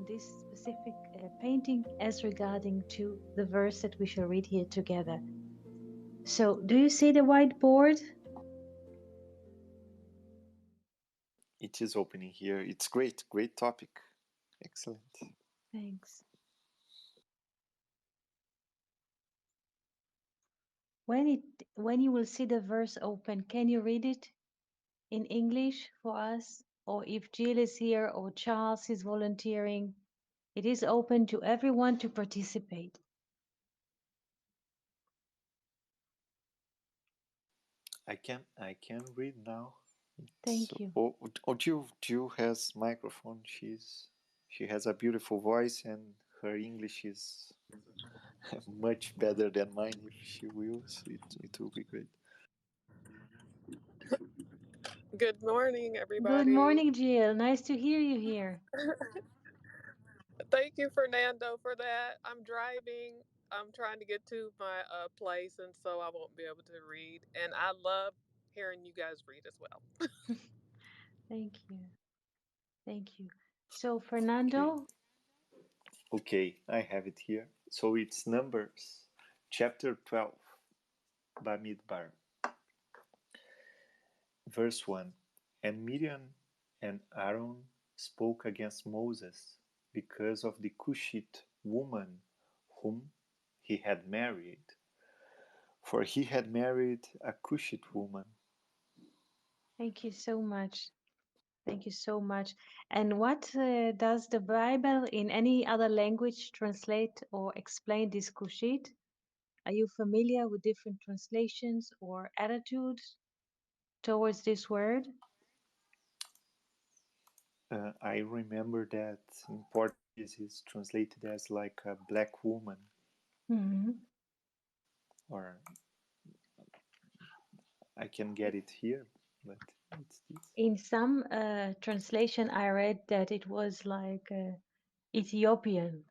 this specific painting as regarding to the verse that we shall read here together. So, do you see the whiteboard? It is opening here. It's great topic. Excellent. Thanks. When you will see the verse open, can you read it in English for us? Or if Jill is here or Charles is volunteering, it is open to everyone to participate. I can read now. Thank you. Jill has microphone. She has a beautiful voice, and her English is much better than mine. If she wills, it will be great. Good morning, Good everybody. morning, Jill. Nice to hear you here. Thank you, Fernando, for that. I'm driving. I'm trying to get to my place, and so I won't be able to read. And I love hearing you guys read as well. Thank you. Thank you. So, Okay. Fernando, Okay, I have it here. So it's Numbers, chapter 12, Bamidbar, verse 1. And Miriam and Aaron spoke against Moses because of the Kushit woman whom he had married, for he had married a Kushit woman. thank you so much. Thank you so much. And what does the Bible in any other language translate or explain this Kushit? Are you familiar with different translations or attitudes towards this word? I remember that in Portuguese it's translated as like a black woman, Mhm. or I can get it here, but it's this. In some translation, I read that it was like Ethiopian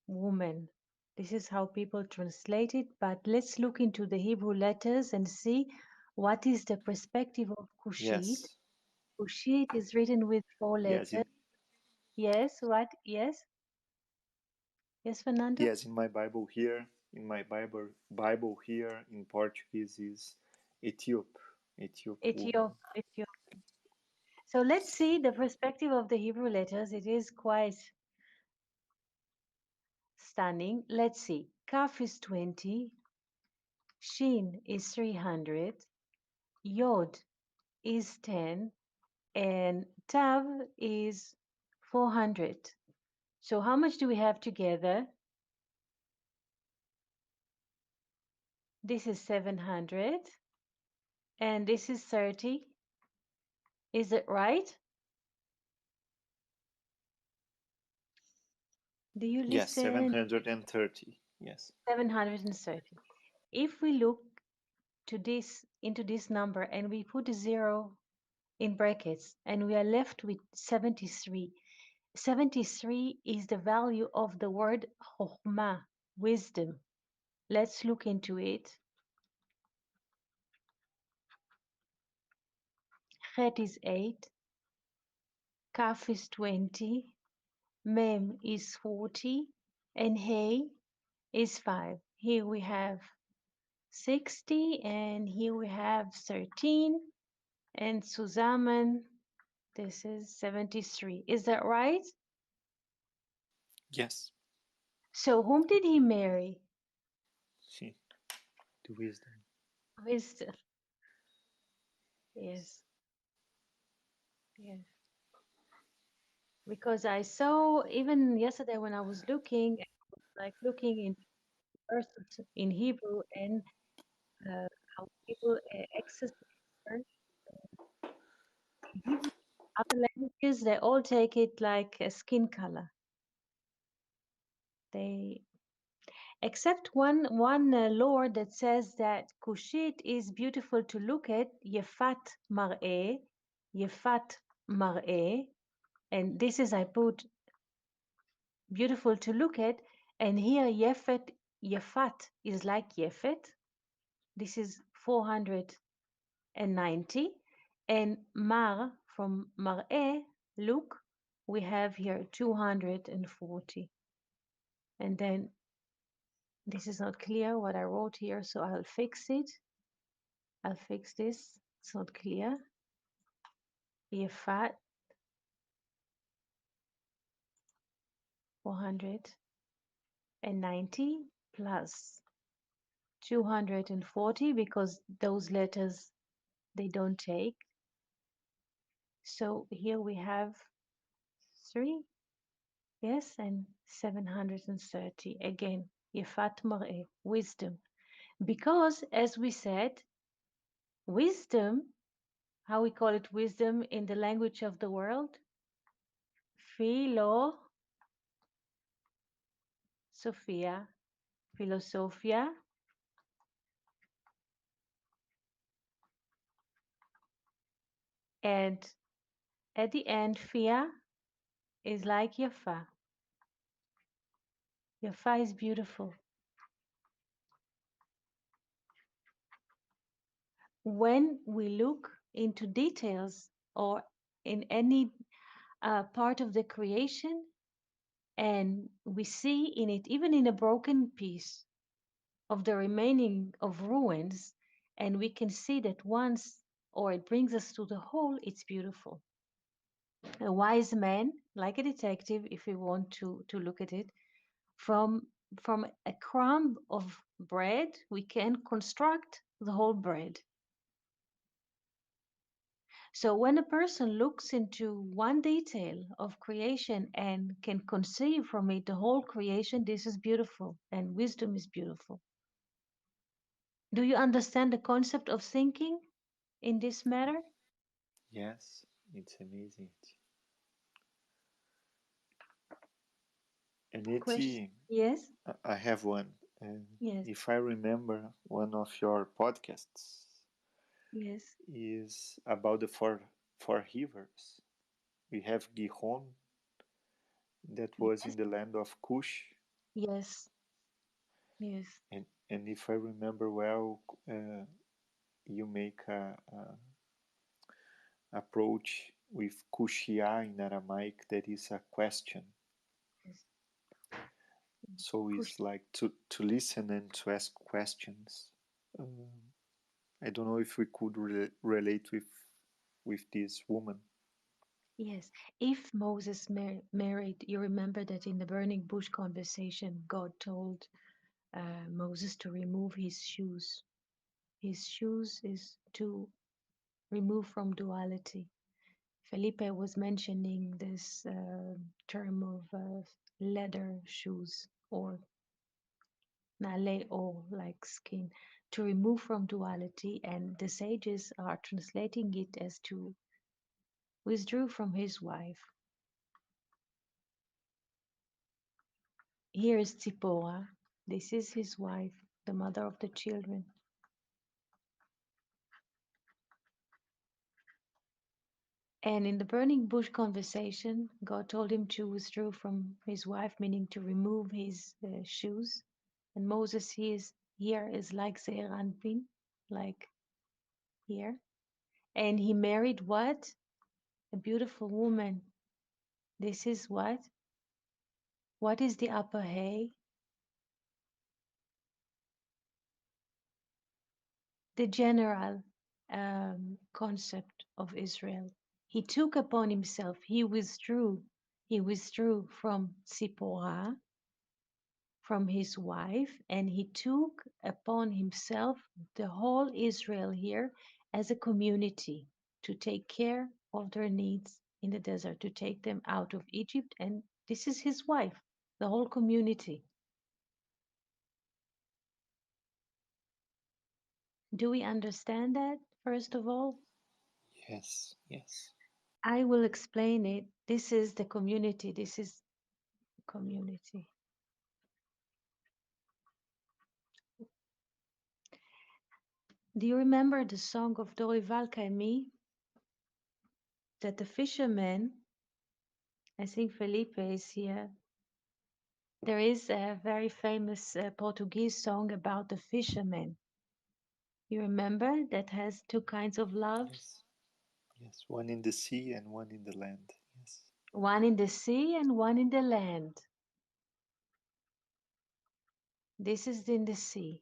woman. This is how people translate it, but let's look into the Hebrew letters and see what is the perspective of Kushit. Yes, Kushit is written with four yes, letters. Yes, what? Yes, yes, Fernando? yes. In my Bible here in Portuguese is Ethiop woman. Ethiop. So let's see the perspective of the Hebrew letters. It is quite stunning. Let's see. Kaf is 20, Shin is 300, Yod is 10, and Tav is 400. So how much do we have together? This is 700 and this is 30. Is it right? Do you Yes, listen? 730. Yes. 730. If we look to this into this number and we put a zero in brackets and we are left with 73. 73 is the value of the word chokhmah, wisdom. Let's look into it. Chet is 8, Kaf is 20, Mem is 40, and Hey is 5. Here we have 60, and here we have 13, and zusammen, this is 73. Is that right? Yes. So whom did he marry? See, the wisdom. Wisdom. Yes, yes. Because I saw even yesterday when I was looking, like looking in verses in Hebrew and how people access the word in Hebrew. Other languages, they all take it like a skin color. They except one lore that says that Kushit is beautiful to look at, Yefat mar'eh, and this is I put beautiful to look at, and here Yefat is like Yefet. This is 490, and Mar from mar'eh, look, we have here 240. And then this is not clear what I wrote here, so I'll fix it. I'll fix this. It's not clear. Yefat 490 plus 240 because those letters they don't take. So here we have 3, yes, and 730. Again, Yefat Mar'eh, wisdom. Because as we said, wisdom, how we call it wisdom in the language of the world, philo, Sophia, philosophia, and at the end, Fia is like Yafa. Yafa is beautiful. When we look into details or in any part of the creation, and we see in it, even in a broken piece of the remaining of ruins, and we can see that once, or it brings us to the whole, it's beautiful. A wise man, like a detective, if we want to look at it, from from a crumb of bread, we can construct the whole bread. So when a person looks into one detail of creation and can conceive from it the whole creation, this is beautiful, and wisdom is beautiful. Do you understand the concept of thinking in this matter? Yes, it's amazing. And Question? it, Yes, I have one. And yes, if I remember, one of your podcasts yes, is about the four rivers. We have Gihon, that was yes, in the land of Kush, yes, yes, and if I remember well, you make a approach with Kushia in Aramaic, that is a question. yes. So it's like to listen and to ask questions. Um, I don't know if we could relate with this woman. Yes, if Moses married, you remember that in the burning bush conversation, God told Moses to remove his shoes. His shoes is to remove from duality. Felipe was mentioning this term of leather shoes or nale or like skin to remove from duality, and the sages are translating it as to withdrew from his wife. Here is Zipporah. This is his wife, the mother of the children. And in the burning bush conversation, God told him to withdraw from his wife, meaning to remove his shoes. And Moses here is like Zeir Anpin, like here. And he married what? A beautiful woman. This is what? What is the upper hay? The general concept of Israel. He took upon himself, he withdrew from Zipporah, from his wife, and he took upon himself the whole Israel here as a community to take care of their needs in the desert, to take them out of Egypt. And this is his wife, the whole community. Do we understand that, first of all? Yes, yes. I will explain it. This is the community. This is community. Do you remember the song of Dorival Caymmi that the fisherman, I think Felipe is here. There is a very famous Portuguese song about the fisherman. You remember that has two kinds of loves? Yes, yes. One in the sea and one in the land. Yes. One in the sea and one in the land. This is in the sea.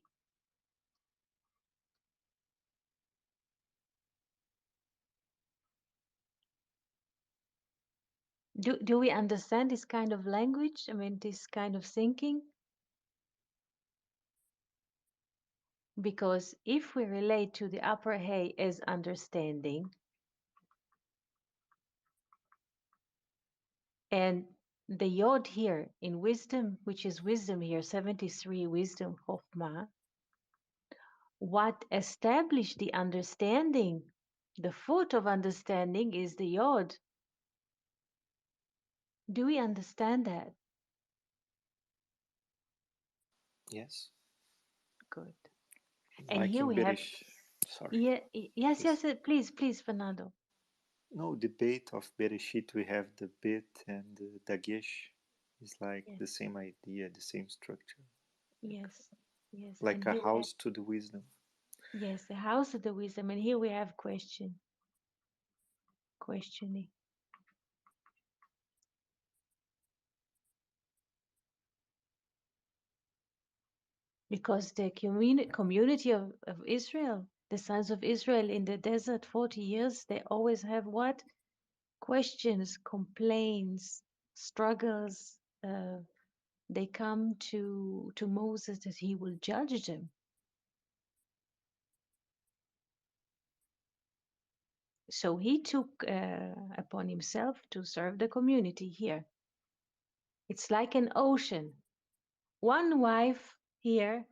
Do we understand this kind of language? I mean, this kind of thinking? Because if we relate to the upper hay as understanding, and the yod here in wisdom, which is wisdom here, 73 wisdom, chokhmah, what established the understanding, the foot of understanding is the yod. Do we understand that? Yes. Good. And Like here in we have, Beresh. Sorry. yeah, yes, Please. yes, please, Fernando. No, debate of Bereshit, we have the bit and the dagesh. It's like Yes, the same idea, the same structure. yes, yes. And Like a here we have, house to the wisdom. yes, the house of the wisdom. And here we have questioning. Because the community of Israel, the sons of Israel in the desert 40 years, they always have what? Questions, complaints, struggles. They come to Moses that he will judge them. So he took upon himself to serve the community here. It's like an ocean. One wife here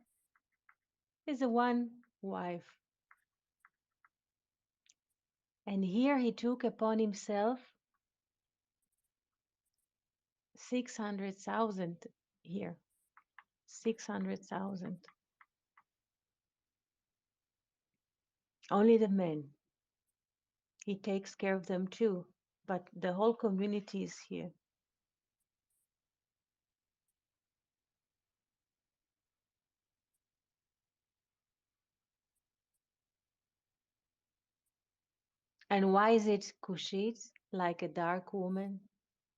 is a one wife. And here he took upon himself 600,000 here. 600,000. Only the men. He takes care of them too, but the whole community is here. And why is it Kushit, like a dark woman?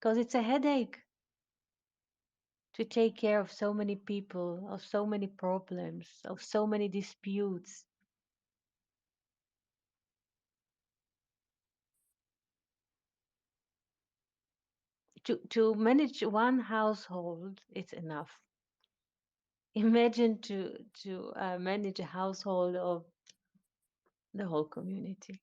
Because it's a headache to take care of so many people, of so many problems, of so many disputes. To manage one household, it's enough. Imagine to manage a household of the whole community.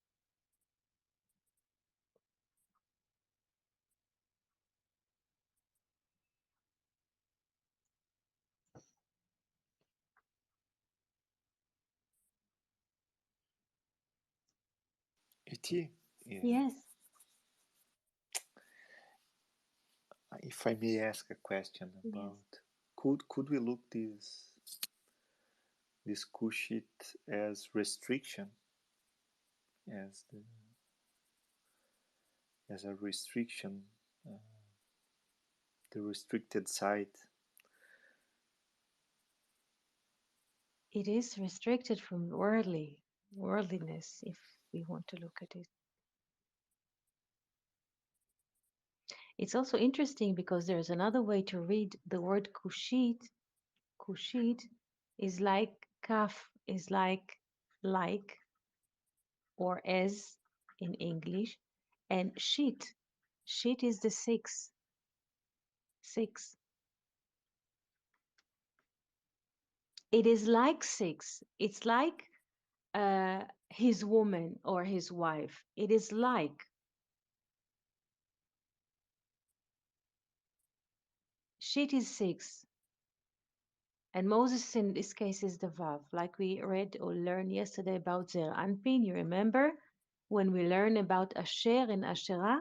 Iti, yeah. Yes, If I may ask a question yes. about, could we look this kushit as restriction, as a restriction, uh, the restricted side? It is restricted from worldliness, if we want to look at it. It's also interesting because there's another way to read the word kushit. Kushit is like kaf, is like or as in English, and shit. Shit is the six. Six. It is like six. It's like his woman or his wife. It is like. Shit is six. And Moses in this case is the Vav, like we read or learned yesterday about Zer Anpin. You remember when we learned about Asher and Asherah?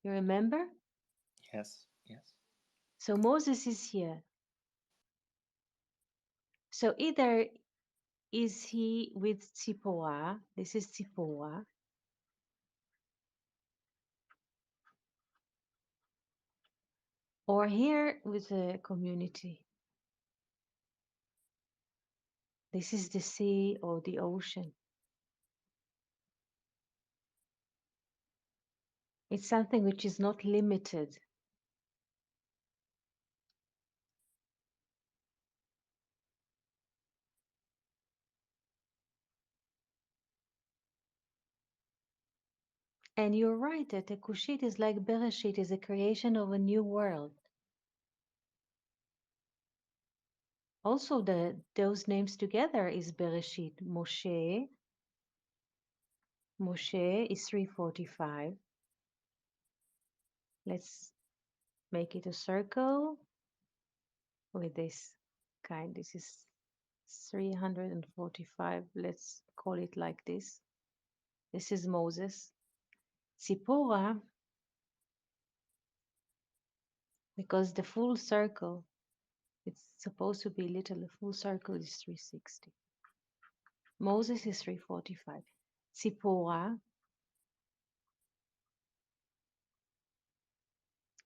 You remember? Yes, yes. So Moses is here. So either is he with Tzipporah, this is Tzipporah, or here with the community. This is the sea or the ocean. It's something which is not limited. And you're right that the Kushit is like Bereshit, is a creation of a new world. Also, those names together is Bereshit. Moshe is 345. Let's make it a circle with this kind. This is 345. Let's call it like this. This is Moses. Zipporah, because the full circle, it's supposed to be little, the full circle is 360. Moses is 345. Zipporah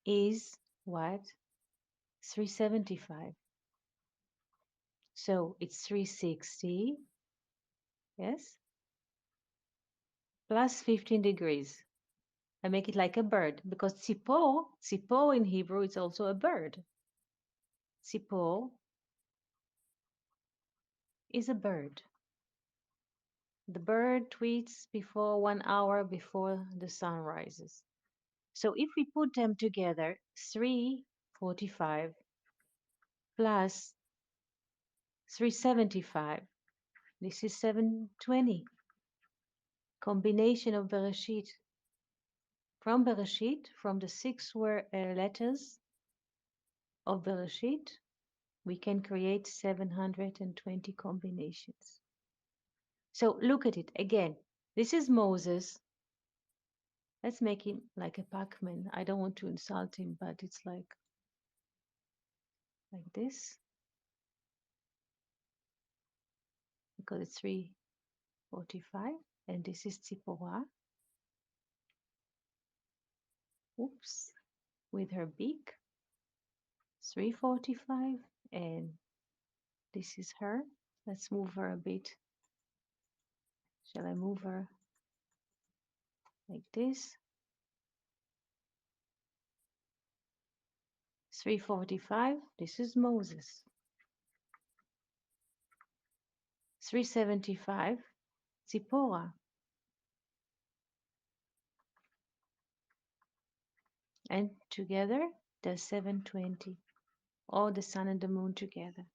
is what? 375. So it's 360, yes, plus 15 degrees. I make it like a bird because tzipor in Hebrew is also a bird. Tzipor is a bird. The bird tweets before 1 hour before the sun rises. So if we put them together, 345 plus 375, this is 720. Combination of Bereshit. From Bereshit, from the 6 letters of Bereshit, we can create 720 combinations. So look at it again. This is Moses. Let's make him like a Pac-Man. I don't want to insult him, but it's like this, because it's 345, and this is Tzipporah. Oops, with her beak, 345, and this is her. Let's move her a bit. Shall I move her like this? 345, this is Moses. 375, Zipporah. And together, there's 720. All the sun and the moon together.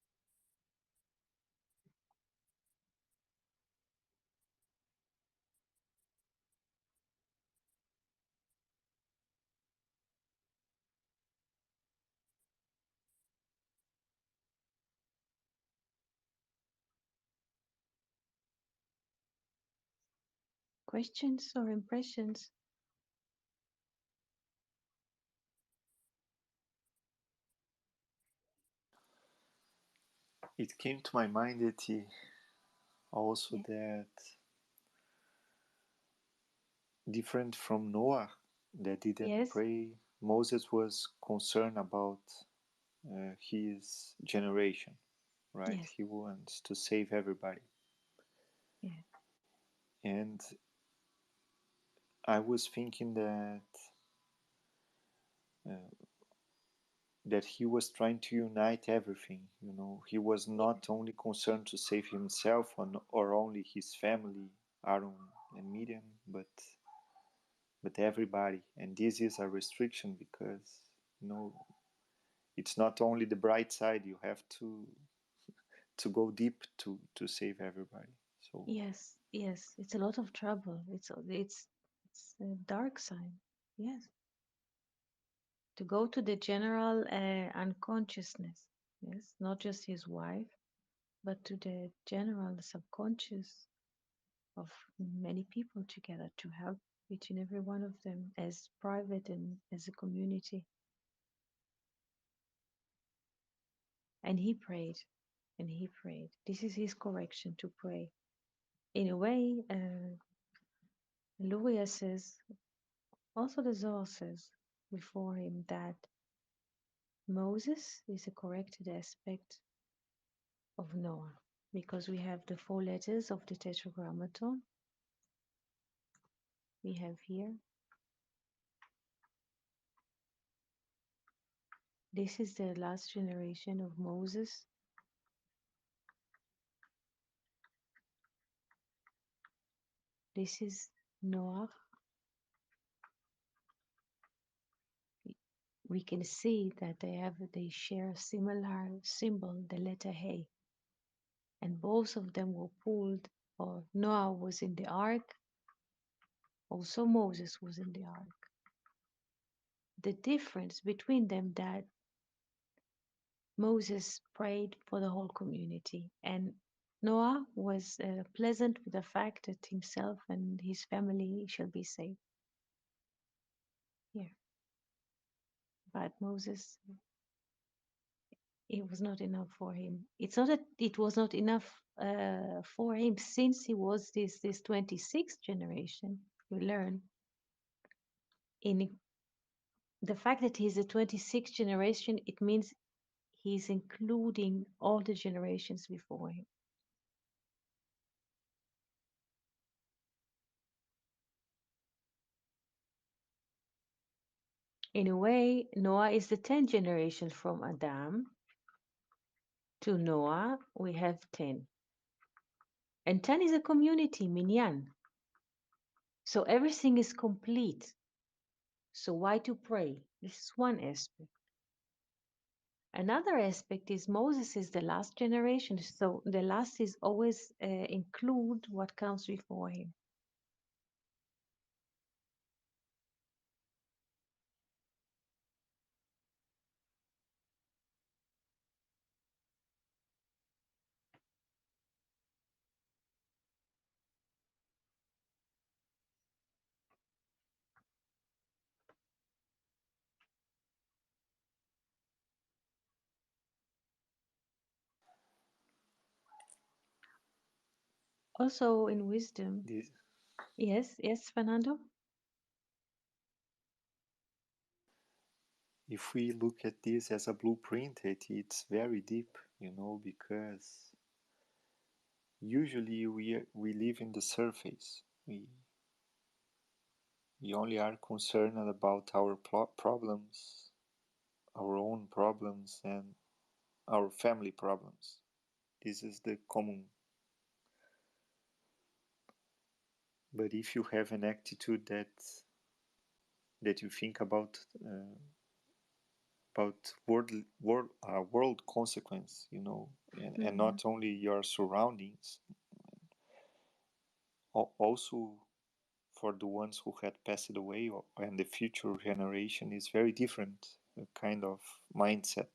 Questions or impressions? It came to my mind that also that different from Noah that didn't Yes, pray, Moses was concerned about his generation, right? yes, He wants to save everybody. yes, And I was thinking that he was trying to unite everything. You know, he was not only concerned to save himself or only his family, Aaron and Miriam, but everybody. And this is a restriction because, you know, it's not only the bright side. You have to go deep to save everybody. So yes, yes. It's a lot of trouble. It's a dark side. Yes, to go to the general unconsciousness. Yes, not just his wife, but to the general subconscious of many people together to help each and every one of them as private and as a community. And he prayed, and he prayed. This is his correction, to pray. In a way, Luria says, also the Zohar says before him, that Moses is a corrected aspect of Noah, because we have the 4 letters of the Tetragrammaton. We have here This is the last generation of Moses. This is Noah. We can see that they share a similar symbol, the letter He, and both of them were pulled, or Noah was in the ark, also Moses was in the ark. The difference between them that Moses prayed for the whole community, and Noah was pleasant with the fact that himself and his family shall be saved. Here, but Moses, it was not enough for him. It's not that it was not enough for him, since he was this 26th generation. We learn in the fact that he's a 26th generation, it means he's including all the generations before him. In a way, Noah is the 10th generation. From Adam to Noah, we have 10. And 10 is a community, minyan. So everything is complete. So why to pray? This is one aspect. Another aspect is Moses is the last generation. So the last is always include what comes before him. Also in wisdom. This, Yes, Fernando? if we look at this as a blueprint, it's very deep, because usually we live in the surface. We only are concerned about our problems, our own problems, and our family problems. This is the common. But if you have an attitude that you think about world consequence, and not only your surroundings, also for the ones who had passed away, and the future generation, is very different kind of mindset.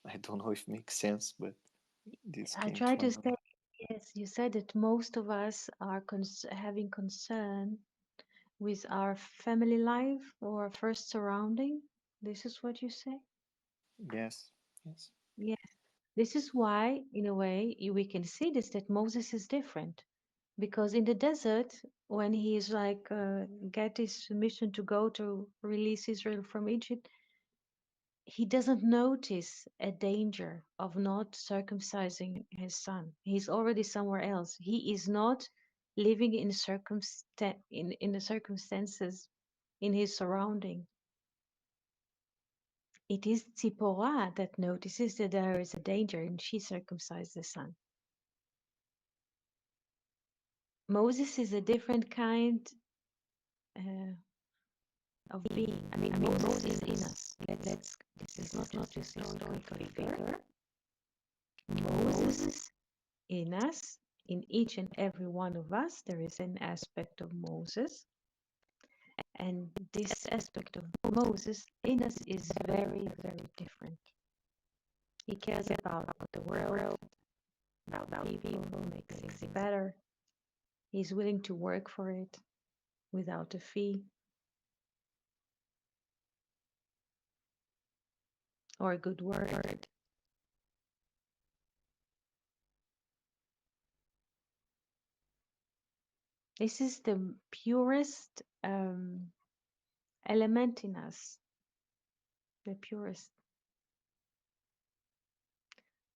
I don't know if it makes sense, but this I came try to my to mind. say, yes, you said that most of us are having concern with our family life or first surrounding. This is what you say? Yes. Yes. This is why, in a way, we can see this, that Moses is different. Because in the desert, when he is like, get his mission to go to release Israel from Egypt, he doesn't notice a danger of not circumcising his son. He's already somewhere else. He is not living in in the circumstances in his surrounding. It is Tzipporah that notices that there is a danger, and she circumcised the son. Moses is a different kind uh, of being. I mean, Moses is in us. This is not just a historical figure. Moses in us, in each and every one of us, there is an aspect of Moses. And this aspect of Moses in us is very, very different. He cares about the world, about people, make things better. He's willing to work for it without a fee or a good word. This is the purest element in us, the purest.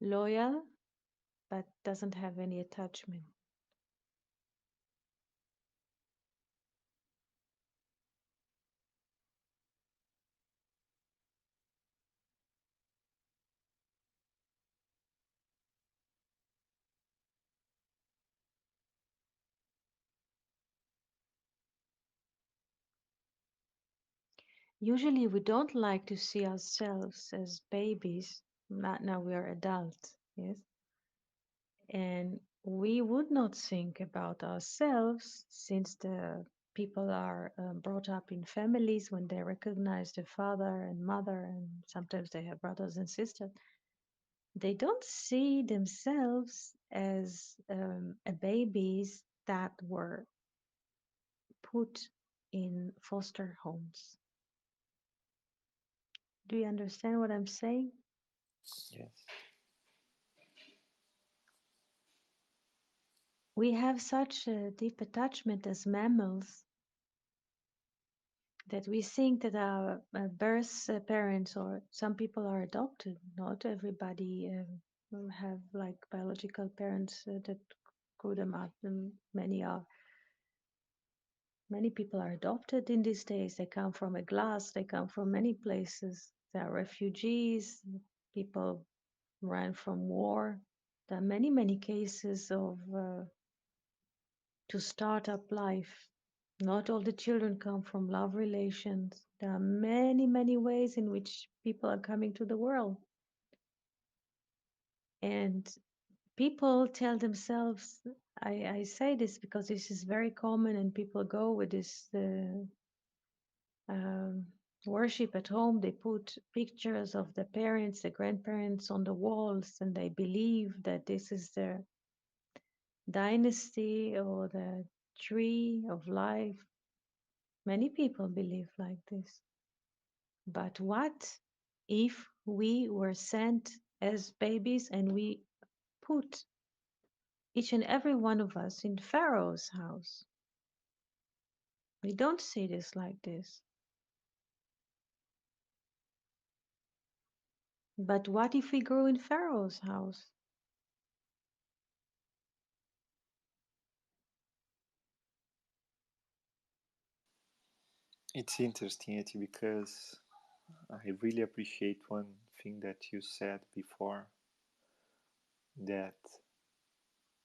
Loyal, but doesn't have any attachment. Usually we don't like to see ourselves as babies. Not now we are adults, yes. And we would not think about ourselves since the people are brought up in families when they recognize the father and mother, and sometimes they have brothers and sisters. They don't see themselves as a babies that were put in foster homes. Do you understand what I'm saying? Yes. We have such a deep attachment as mammals that we think that our birth parents, or some people are adopted. Not everybody will have like biological parents that grew them up. And many people are adopted in these days. They come from a glass. They come from many places. They are refugees. People ran from war. There are many cases of to start up life. Not all the children come from love relations. There are many ways in which people are coming to the world. And people tell themselves, I say this because this is very common, and people go with this um, worship at home. They put pictures of the parents, the grandparents on the walls, and they believe that this is their dynasty or the tree of life. Many people believe like this. But what if we were sent as babies and we put each and every one of us in Pharaoh's house? We don't see this like this. But what if we grew in Pharaoh's house? It's interesting, Eti, because I really appreciate one thing that you said before, that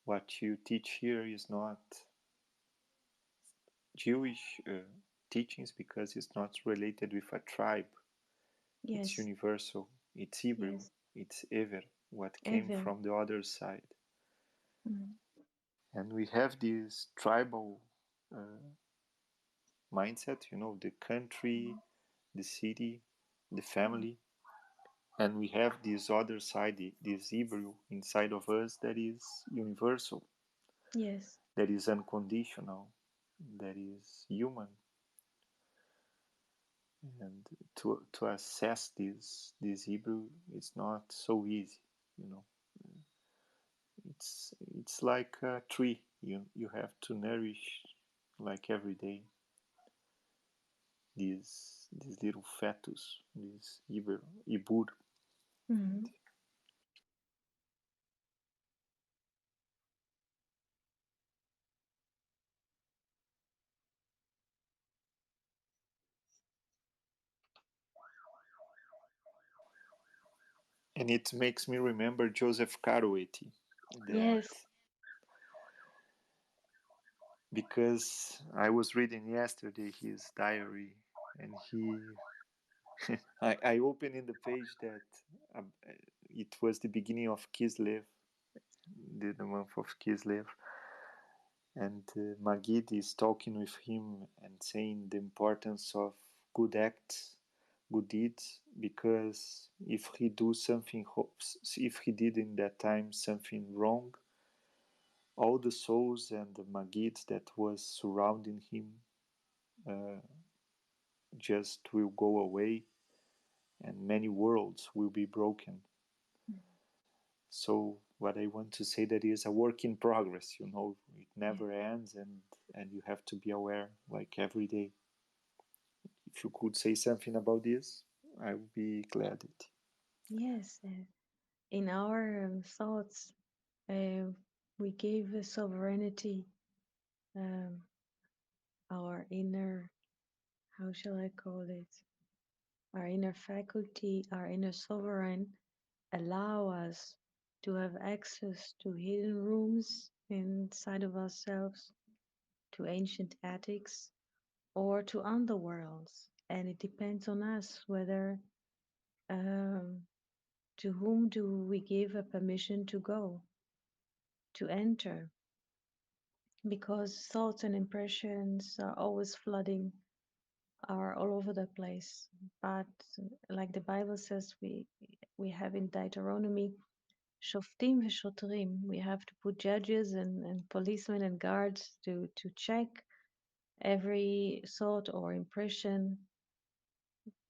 what you teach here is not Jewish teachings because it's not related with a tribe. It's Yes, universal. It's Hebrew. yes, It's Ever, what came ever. from the other side. Mm. And we have this tribal uh, mindset, the country, the city, the family. And we have this other side, this Hebrew inside of us that is universal, Yes, that is unconditional, that is human. And to assess this Hebrew, it's not so easy, you know. It's like a tree. You have to nourish like every day this little fetus, this ibur. mm. And it makes me remember Joseph Carueti, that Yes, because I was reading yesterday his diary, and I opened in the page that uh, it was the beginning of Kislev, the month of Kislev, and Magid is talking with him and saying the importance of good acts, good deeds, because if he did in that time something wrong, all the souls and the Magid that was surrounding him uh, just will go away, and many worlds will be broken. So what I want to say, that is a work in progress. It yeah. never ends, and you have to be aware, like every day. If you could say something about this, I would be glad. Yes. In our thoughts, uh, we gave sovereignty, um, our inner, how shall I call it? Our inner faculty, our inner sovereign, allow us to have access to hidden rooms inside of ourselves, to ancient attics, or to underworlds. and it depends on us whether um, to whom do we give a permission to go, to enter, because thoughts and impressions are always flooding, are all over the place. But like the Bible says, we have in Deuteronomy, shoftim v'shotrim. We have to put judges and policemen and guards to check every thought or impression,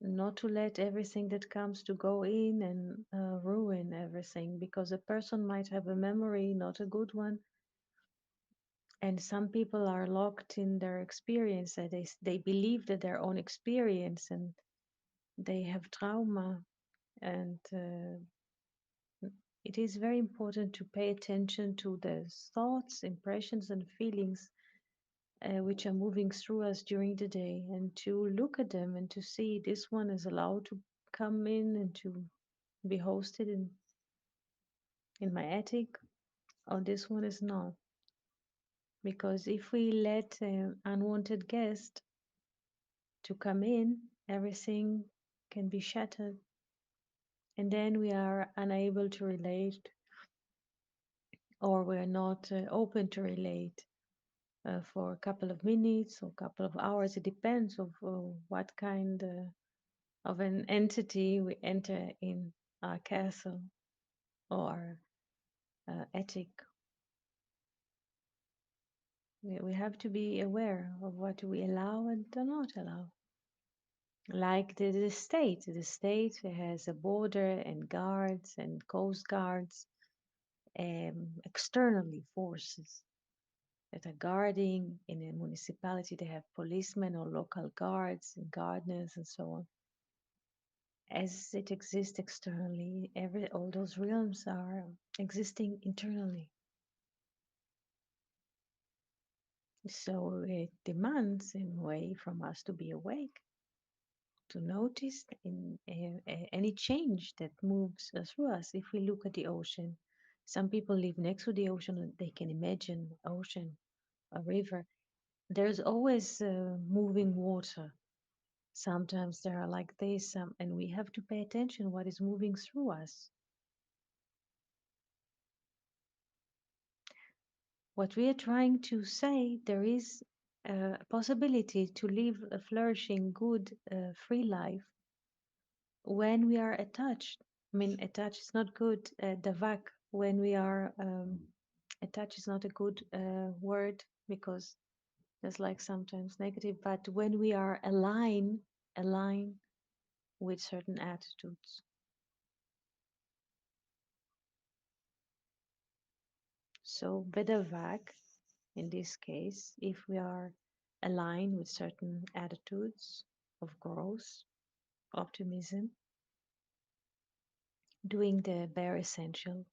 not to let everything that comes to go in and ruin everything, because a person might have a memory, not a good one, and some people are locked in their experience, that they believe that their own experience, and they have trauma, and it is very important to pay attention to the thoughts, impressions, and feelings which are moving through us during the day, and to look at them and to see this one is allowed to come in and to be hosted in my attic, or this one is not. Because if we let unwanted guests to come in, everything can be shattered, and then we are unable to relate, or we're not open to relate for a couple of minutes or a couple of hours. It depends of what kind of an entity we enter in our castle or attic. We have to be aware of what we allow and do not allow. Like the state has a border and guards and coast guards, externally forces that are guarding. In a municipality, they have policemen or local guards and gardeners and so on. As it exists externally, all those realms are existing internally. So it demands, in a way, from us to be awake, to notice in any change that moves through us. If we look at the ocean, some people live next to the ocean and they can imagine ocean, a river. There's always moving water. Sometimes there are like this, and we have to pay attention what is moving through us. What we are trying to say, there is a possibility to live a flourishing, good, free life when we are attached. I mean, attached is not good. Davak, when we are attached is not a good word, because there's like sometimes negative. But when we are aligned with certain attitudes. So bedavak, in this case, if we are aligned with certain attitudes of growth, optimism, doing the bare essential,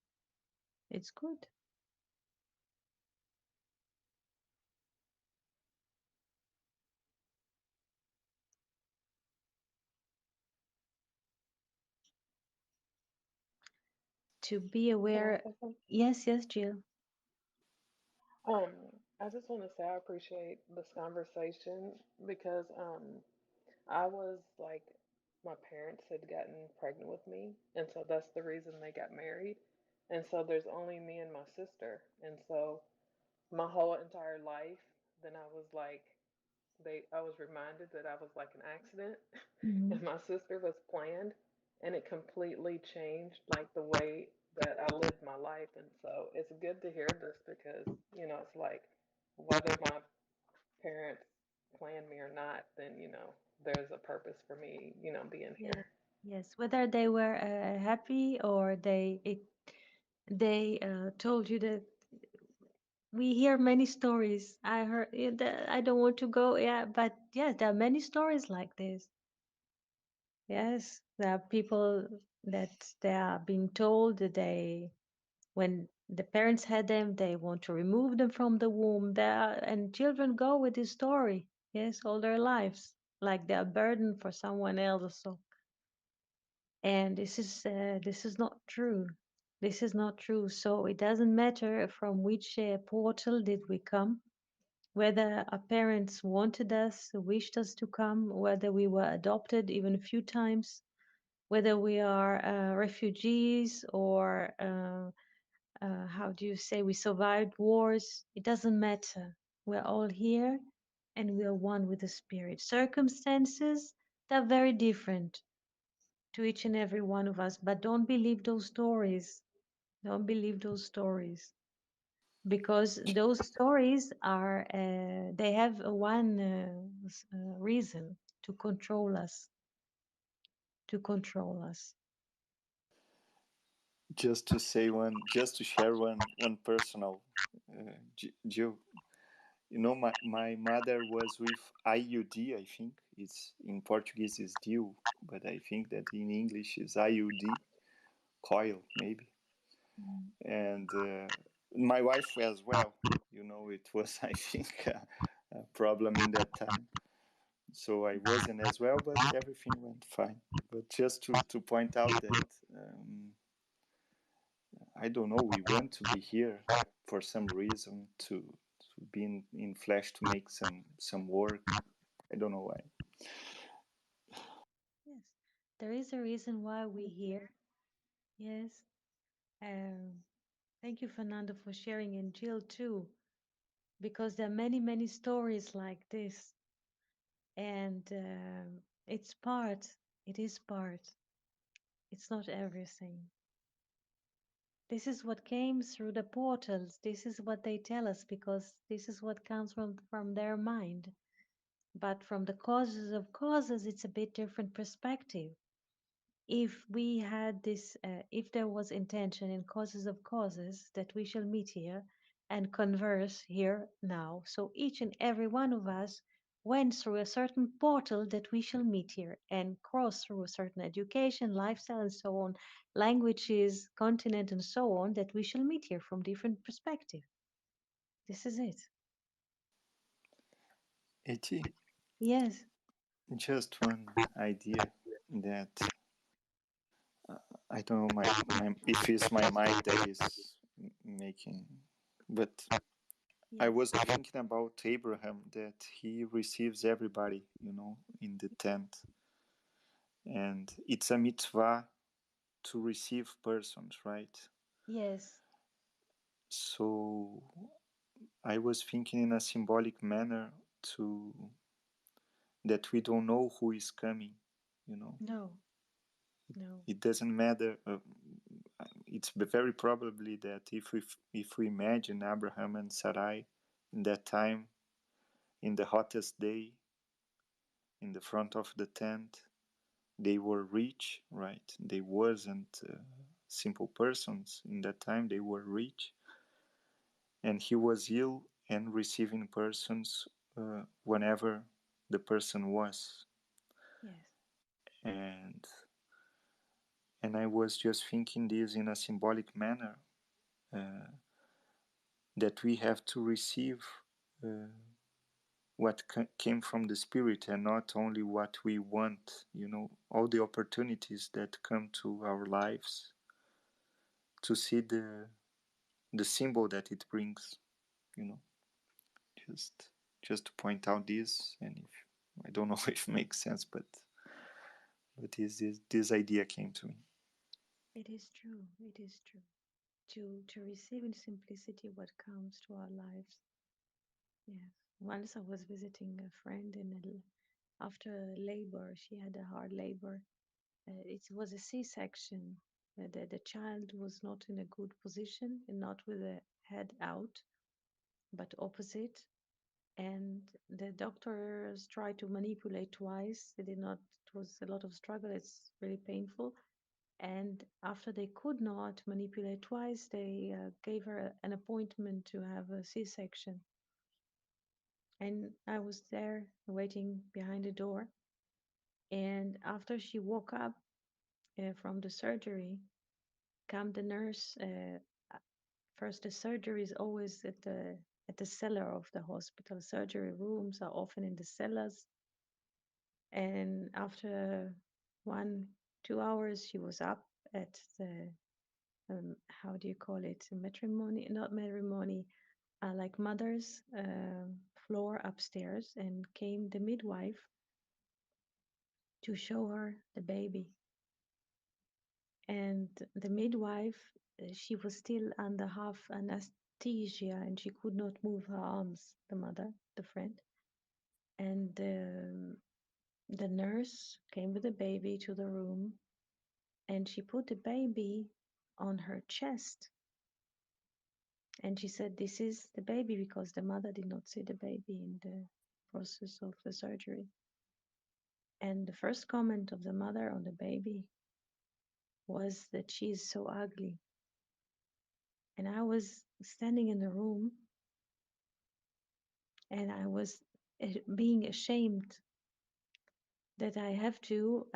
it's good. To be Can I aware. say something? Yes, yes, Jill. Um, I just want to say I appreciate this conversation because I was like, my parents had gotten pregnant with me, and so that's the reason they got married. And so there's only me and my sister. And so my whole entire life, then I was like, I was reminded that I was like an accident, Mhm. and my sister was planned, and it completely changed like the way that I lived my life. And so it's good to hear this because, it's like whether my parents planned me or not, then, there's a purpose for me, being Yeah, here. yes. Whether they were happy or they told you that. We hear many stories. I heard that I don't want to go. Yeah, but yes, there are many stories like this. Yes, there are people that they are being told that when the parents had them, they want to remove them from the womb. And children go with this story, yes, all their lives, like they're a burden for someone else. So, and this is not true. This is not true. So it doesn't matter from which portal did we come. whether our parents wanted us, wished us to come, whether we were adopted even a few times, whether we are refugees or how do you say, we survived wars. It doesn't matter. We're all here and we are one with the Spirit. Circumstances, they're very different to each and every one of us, but don't believe those stories. Don't believe those stories because those stories are, they have one reason to control us, to control us. Just to share one personal, Jill. You know, my mother was with IUD. I think it's in Portuguese is DIU, but I think that in English is IUD, coil maybe. Mm. And my wife as well. You know, it was I think a problem in that time. So I wasn't as well, but everything went fine. But just to point out that I don't know, we want to be here for some reason to be in flesh to make some work. I don't know why. Yes, there is a reason why we're here. Yes. Um, Thank you, Fernando, for sharing, and Jill too, because there are many, many stories like this, and it's part. It is part. It's not everything. This is what came through the portals. This is what they tell us because this is what comes from their mind. But from the causes of causes, it's a bit different perspective. If we had this, if there was intention in causes of causes that we shall meet here and converse here now, so each and every one of us went through a certain portal that we shall meet here and cross through a certain education, lifestyle, and so on, languages, continent, and so on, that we shall meet here from different perspective. This is it. Eti, Yes, just one idea that I don't know my if it's my mic that is making, but I yes, was thinking about Abraham that he receives everybody, you know, in the tent, and it's a mitzvah to receive persons, right? yes, So I was thinking in a symbolic manner to that we don't know who is coming, you know. no, no, It doesn't matter. It's very probably that if we imagine Abraham and Sarai in that time, in the hottest day, in the front of the tent, they were rich, right? They wasn't simple persons in that time. They were rich, and he was ill and receiving persons whenever the person was. yes, And and I was just thinking this in a symbolic manner, uh, that we have to receive uh, what came from the spirit and not only what we want, you know, all the opportunities that come to our lives, to see the symbol that it brings, you know. Just to point out this, and if I don't know if it makes sense, but this idea came to me. it is true, it is true. To receive in simplicity what comes to our lives. Yes. Once I was visiting a friend after labor, she had a hard labor. It was a C-section. The child was not in a good position and not with the head out, but opposite. And the doctors tried to manipulate twice. They did not. It was a lot of struggle. It's really painful. And after they could not manipulate twice, they gave her an appointment to have a C-section. And I was there waiting behind the door. And after she woke up from the surgery, came the nurse. First, the surgery is always at the cellar of the hospital. Surgery rooms are often in the cellars. And after 1 2 hours, she was up at the how do you call it? Matrimony, not matrimony, like mother's floor upstairs, and came the midwife to show her the baby. And the midwife, she was still under half anesthesia and she could not move her arms, the mother, the friend. And the nurse came with the baby to the room and she put the baby on her chest. And she said, "This is the baby," because the mother did not see the baby in the process of the surgery. And the first comment of the mother on the baby was that she is so ugly. And I was standing in the room and I was being ashamed that I have to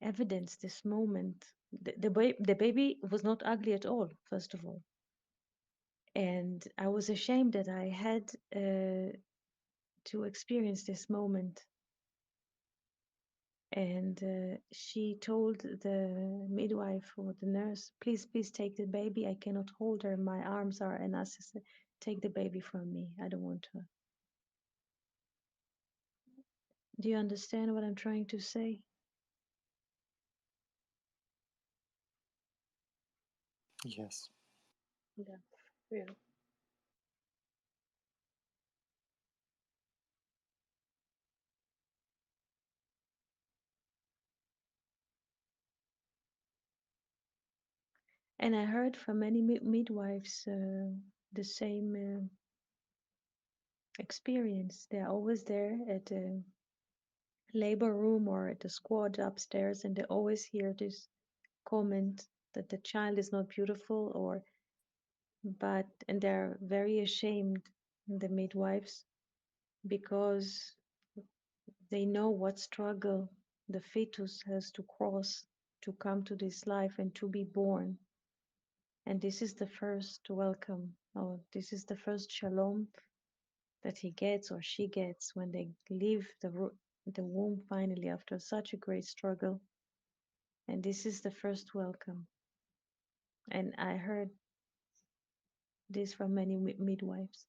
evidence this moment. The baby was not ugly at all, first of all. And I was ashamed that I had to experience this moment. And she told the midwife or the nurse, please take the baby. I cannot hold her. My arms are anaesthetic. Take the baby from me. I don't want her. Do you understand what I'm trying to say? Yes. Yeah. Yeah. And I heard from many midwives the same experience. They're always there at the labor room or at the squad upstairs, and they always hear this comment that the child is not beautiful, or and they're very ashamed, the midwives, because they know what struggle the fetus has to cross to come to this life and to be born. And this is the first welcome, or this is the first shalom that he gets or she gets when they leave the womb finally after such a great struggle. And this is the first welcome. And I heard this from many midwives.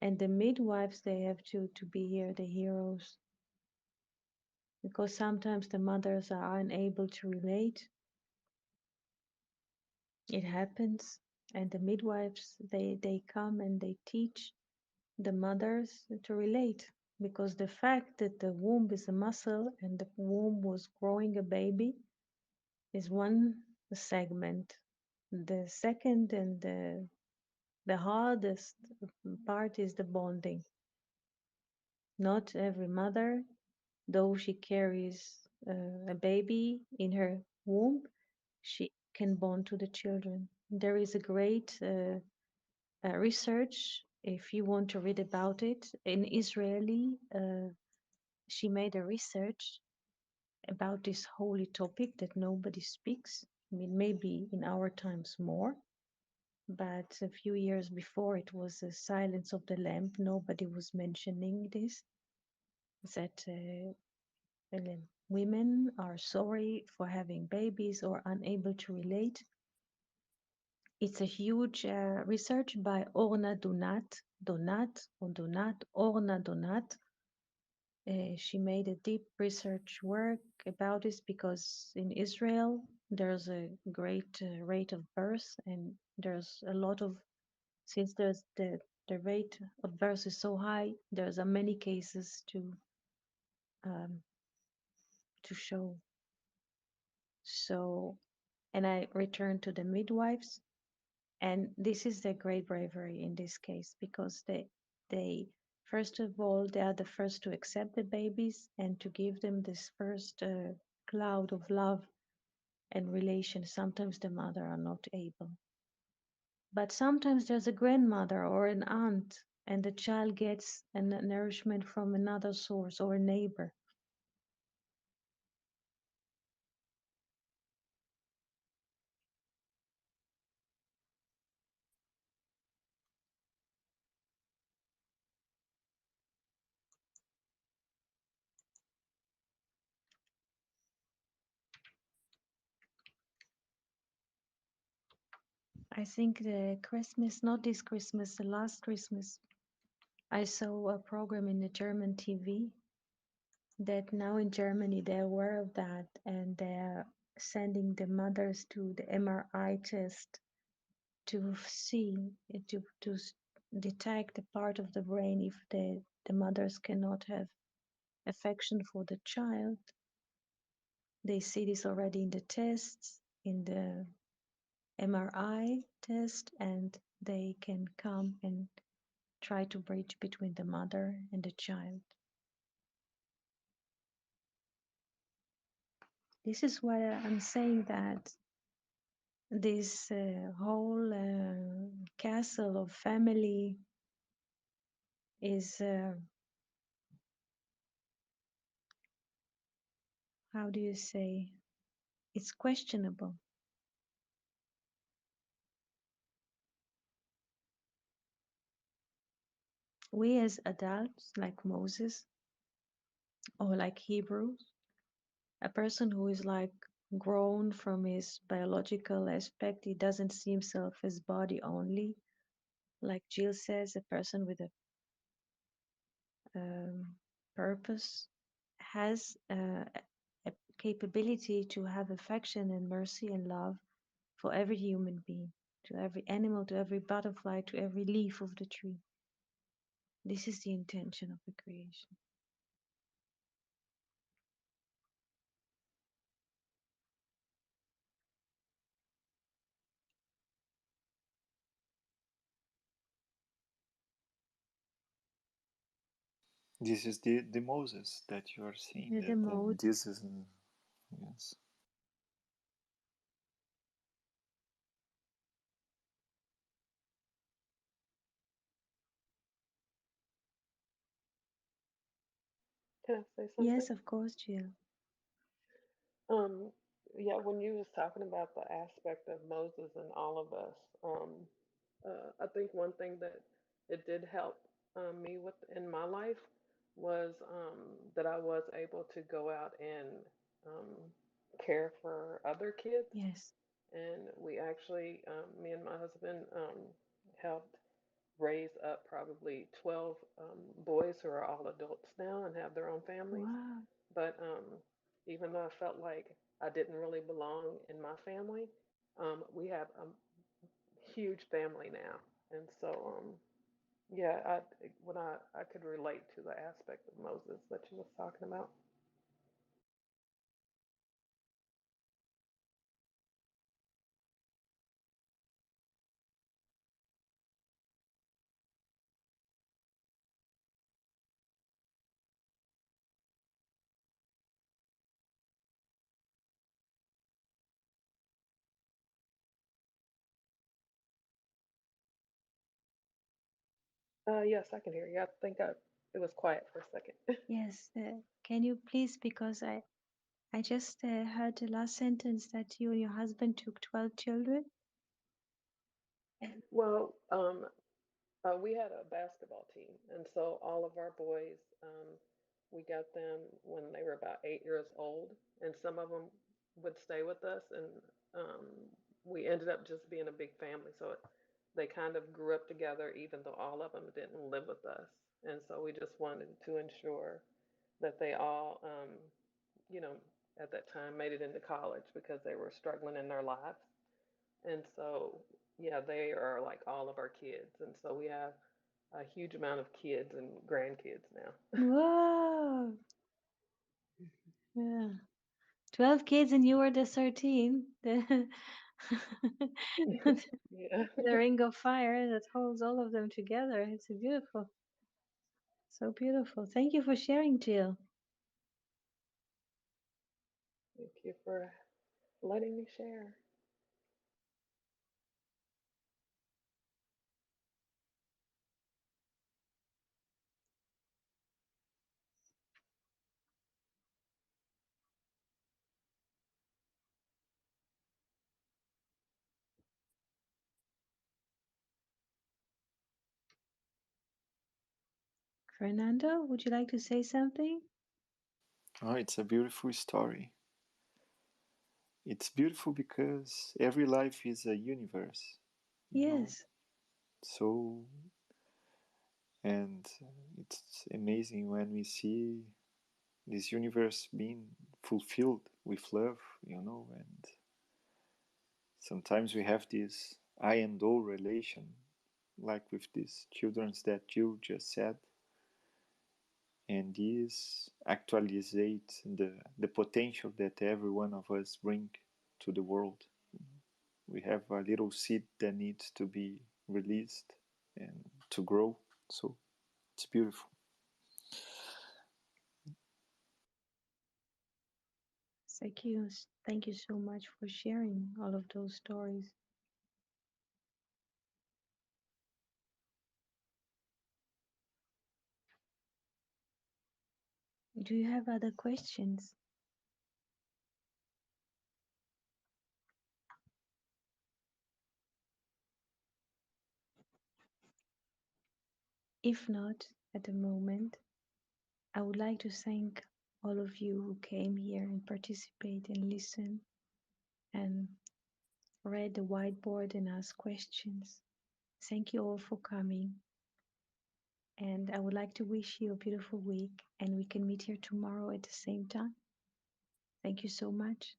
And the midwives, they have to be here, the heroes, because sometimes the mothers are unable to relate. It happens. And the midwives, they come and they teach the mothers to relate, because the fact that the womb is a muscle and the womb was growing a baby is one segment. The second and the hardest part is the bonding. Not every mother, though she carries a baby in her womb, she can bond to the children. There is a great research, if you want to read about it, in Israeli. She made a research about this holy topic that nobody speaks. I mean, maybe in our times more, but a few years before it was a silence of the lamp. Nobody was mentioning this, that women are sorry for having babies or unable to relate. It's a huge research by Orna Orna Donat. She made a deep research work about this because in Israel there's a great rate of birth, and there's a lot of, since there's the rate of birth is so high, there's a many cases um, to show. So, and I return to the midwives, and this is the great bravery in this case, because they first of all, they are the first to accept the babies and to give them this first cloud of love and relation. Sometimes the mother are not able, but sometimes there's a grandmother or an aunt, and the child gets a nourishment from another source or a neighbor. I think the Christmas, not this Christmas, the last Christmas, I saw a program in the German TV that now in Germany they're aware of that and they're sending the mothers to the MRI test to see, detect a part of the brain if the mothers cannot have affection for the child. They see this already in the tests, in the MRI test, and they can come and try to bridge between the mother and the child. This is why I'm saying that this whole castle of family is, how do you say, it's questionable. We as adults, like Moses or like Hebrews, a person who is like grown from his biological aspect, he doesn't see himself as body only. Like Jill says, a person with a purpose has a capability to have affection and mercy and love for every human being, to every animal, to every butterfly, to every leaf of the tree. This is the intention of the creation. This is the Moses that you are seeing. The mode. This is, yes. Can I say something? Yes, of course, Jill. Um, yeah, when you was talking about the aspect of Moses and all of us, I think one thing that it did help me with in my life was that I was able to go out and um, care for other kids. Yes. And we actually, me and my husband, helped raise up probably 12 boys who are all adults now and have their own families. Wow. But even though I felt like I didn't really belong in my family, we have a huge family now. And so, yeah, I could relate to the aspect of Moses that you was talking about. Yes, I can hear you. I think it was quiet for a second. Yes. Can you please, because I just heard the last sentence that you and your husband took 12 children. And Well, we had a basketball team, and so all of our boys, we got them when they were about 8 years old, and some of them would stay with us, and um, we ended up just being a big family. So they kind of grew up together, even though all of them didn't live with us, and so we just wanted to ensure that they all, you know, at that time made it into college because they were struggling in their lives. And so, yeah, they are like all of our kids. And so we have a huge amount of kids and grandkids now. whoa. Yeah. 12 kids and you were the 13. The, Yeah. the ring of fire that holds all of them together. It's beautiful. So beautiful. Thank you for sharing, Jill. Thank you for letting me share. Fernando, would you like to say something? Oh, it's a beautiful story. It's beautiful because every life is a universe. Yes. So, and it's amazing when we see this universe being fulfilled with love, and sometimes we have this I and O relation, like with these children that you just said, and this actualizes the potential that every one of us bring to the world. We have a little seed that needs to be released and to grow. So it's beautiful. Thank you. Thank you so much for sharing all of those stories. Do you have other questions? If not, at the moment, I would like to thank all of you who came here and participate and listen and read the whiteboard and ask questions. Thank you all for coming. And I would like to wish you a beautiful week, and we can meet here tomorrow at the same time. Thank you so much.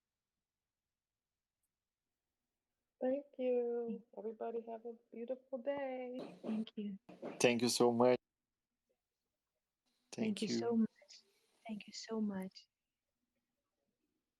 Thank you. Everybody have a beautiful day. Thank you. Thank you so much. Thank you Thank so you. much. Thank you so much.